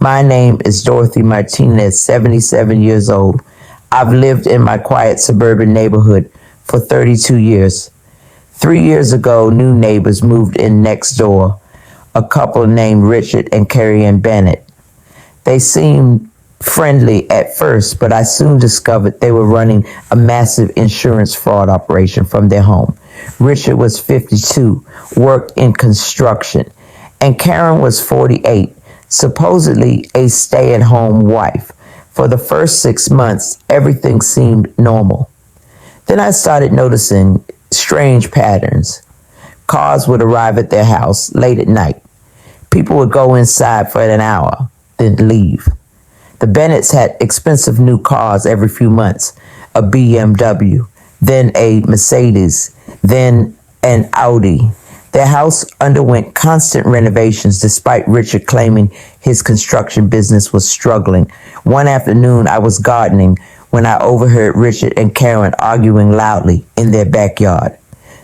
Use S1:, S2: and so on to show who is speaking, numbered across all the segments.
S1: My name is Dorothy Martinez, 77 years old. I've lived in my quiet suburban neighborhood for 32 years. 3 years ago, new neighbors moved in next door, a couple named Richard and Carrie Ann Bennett. They seemed friendly at first, but I soon discovered they were running a massive insurance fraud operation from their home. Richard was 52, worked in construction, and Karen was 48, supposedly a stay-at-home wife. For the first 6 months, everything seemed normal. Then I started noticing strange patterns. Cars would arrive at their house late at night. People would go inside for an hour, then leave. The Bennetts had expensive new cars every few months, a BMW, then a Mercedes, then an Audi. Their house underwent constant renovations despite Richard claiming his construction business was struggling. One afternoon, I was gardening when I overheard Richard and Karen arguing loudly in their backyard.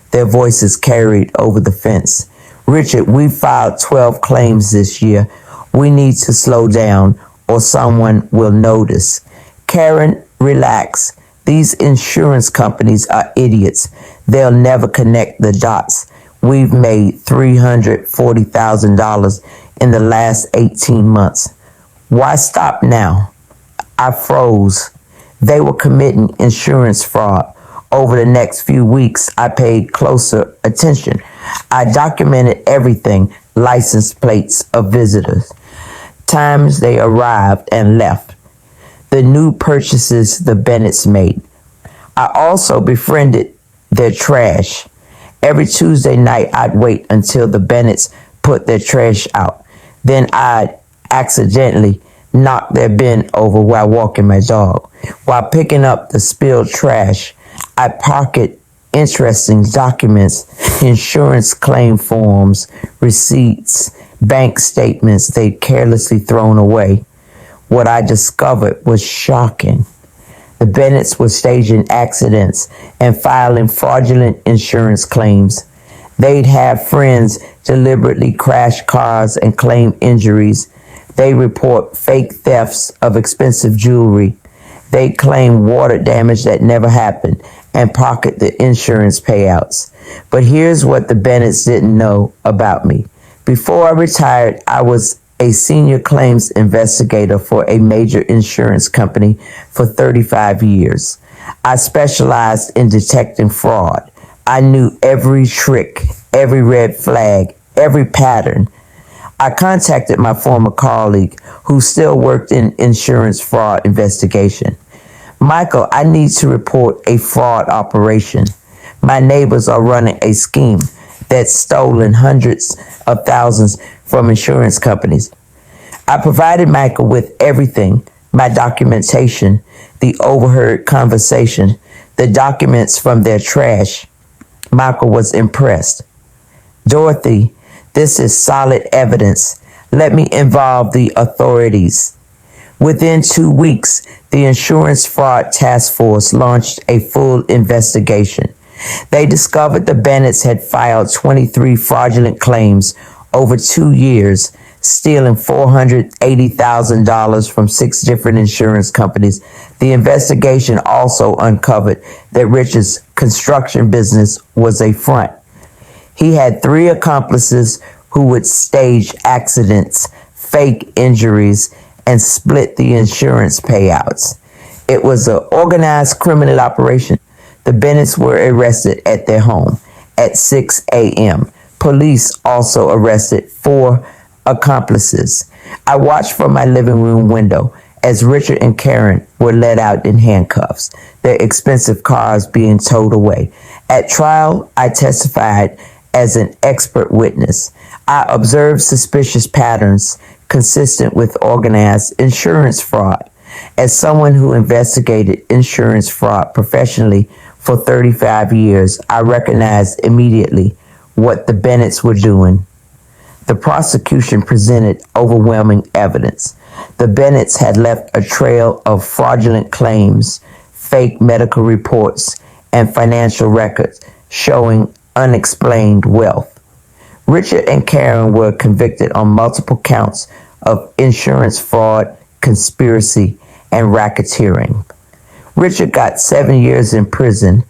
S1: Their voices carried over the fence. "Richard, we filed 12 claims this year. We need to slow down or someone will notice." "Karen, relax. These insurance companies are idiots. They'll never connect the dots. We've made $340,000 in the last 18 months. Why stop now?" I froze. They were committing insurance fraud. Over the next few weeks, I paid closer attention. I documented everything, license plates of visitors, times they arrived and left, the new purchases the Bennetts made. I also befriended their trash. Every Tuesday night, I'd wait until the Bennetts put their trash out. Then I'd accidentally knock their bin over while walking my dog. While picking up the spilled trash, I pocket interesting documents, insurance claim forms, receipts, bank statements they'd carelessly thrown away. What I discovered was shocking. The Bennetts were staging accidents and filing fraudulent insurance claims. They'd have friends deliberately crash cars and claim injuries. They report fake thefts of expensive jewelry. They claim water damage that never happened and pocket the insurance payouts. But here's what the Bennetts didn't know about me. Before I retired, I was a senior claims investigator for a major insurance company for 35 years. I specialized in detecting fraud. I knew every trick, every red flag, every pattern. I contacted my former colleague who still worked in insurance fraud investigation. "Michael, I need to report a fraud operation. My neighbors are running a scheme that's stolen hundreds of thousands from insurance companies." I provided Michael with everything, my documentation, the overheard conversation, the documents from their trash. Michael was impressed. "Dorothy, this is solid evidence. Let me involve the authorities." Within 2 weeks, the Insurance Fraud Task Force launched a full investigation. They discovered the Bennetts had filed 23 fraudulent claims over 2 years, stealing $480,000 from 6 different insurance companies. The investigation also uncovered that Richard's construction business was a front. He had 3 accomplices who would stage accidents, fake injuries, and split the insurance payouts. It was an organized criminal operation. The Bennetts were arrested at their home at 6 a.m. Police also arrested 4 accomplices. I watched from my living room window as Richard and Karen were let out in handcuffs, their expensive cars being towed away. At trial, I testified as an expert witness. I observed suspicious patterns consistent with organized insurance fraud. As someone who investigated insurance fraud professionally for 35 years, I recognized immediately what the Bennetts were doing. The prosecution presented overwhelming evidence. The Bennetts had left a trail of fraudulent claims, fake medical reports, and financial records showing unexplained wealth. Richard and Karen were convicted on multiple counts of insurance fraud, conspiracy, and racketeering. Richard got 7 years in prison.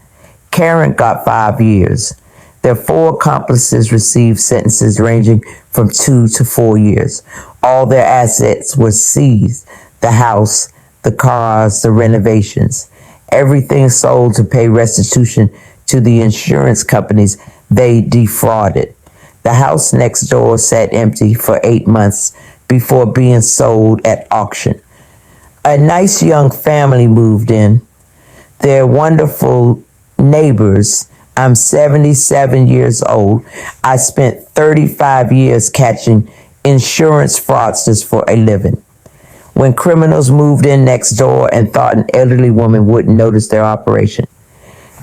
S1: Karen got 5 years. Their 4 accomplices received sentences ranging from 2 to 4 years. All their assets were seized: the house, the cars, the renovations. Everything sold to pay restitution to the insurance companies they defrauded. The house next door sat empty for 8 months before being sold at auction. A nice young family moved in. They're wonderful neighbors. I'm 77 years old. I spent 35 years catching insurance fraudsters for a living. When criminals moved in next door and thought an elderly woman wouldn't notice their operation,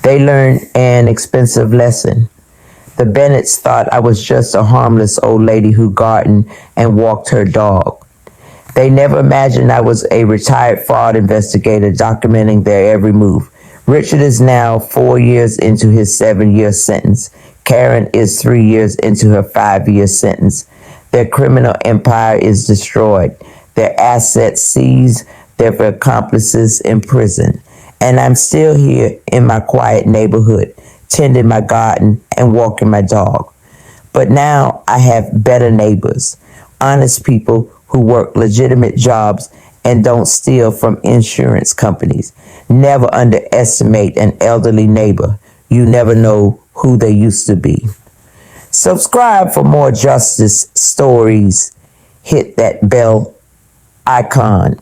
S1: they learned an expensive lesson. The Bennetts thought I was just a harmless old lady who gardened and walked her dog. They never imagined I was a retired fraud investigator documenting their every move. Richard is now 4 years into his 7-year sentence. Karen is 3 years into her 5-year sentence. Their criminal empire is destroyed, their assets seized, their accomplices imprisoned. And I'm still here in my quiet neighborhood, tending my garden and walking my dog. But now I have better neighbors, honest people who work legitimate jobs and don't steal from insurance companies. Never underestimate an elderly neighbor. You never know who they used to be. Subscribe for more justice stories. Hit that bell icon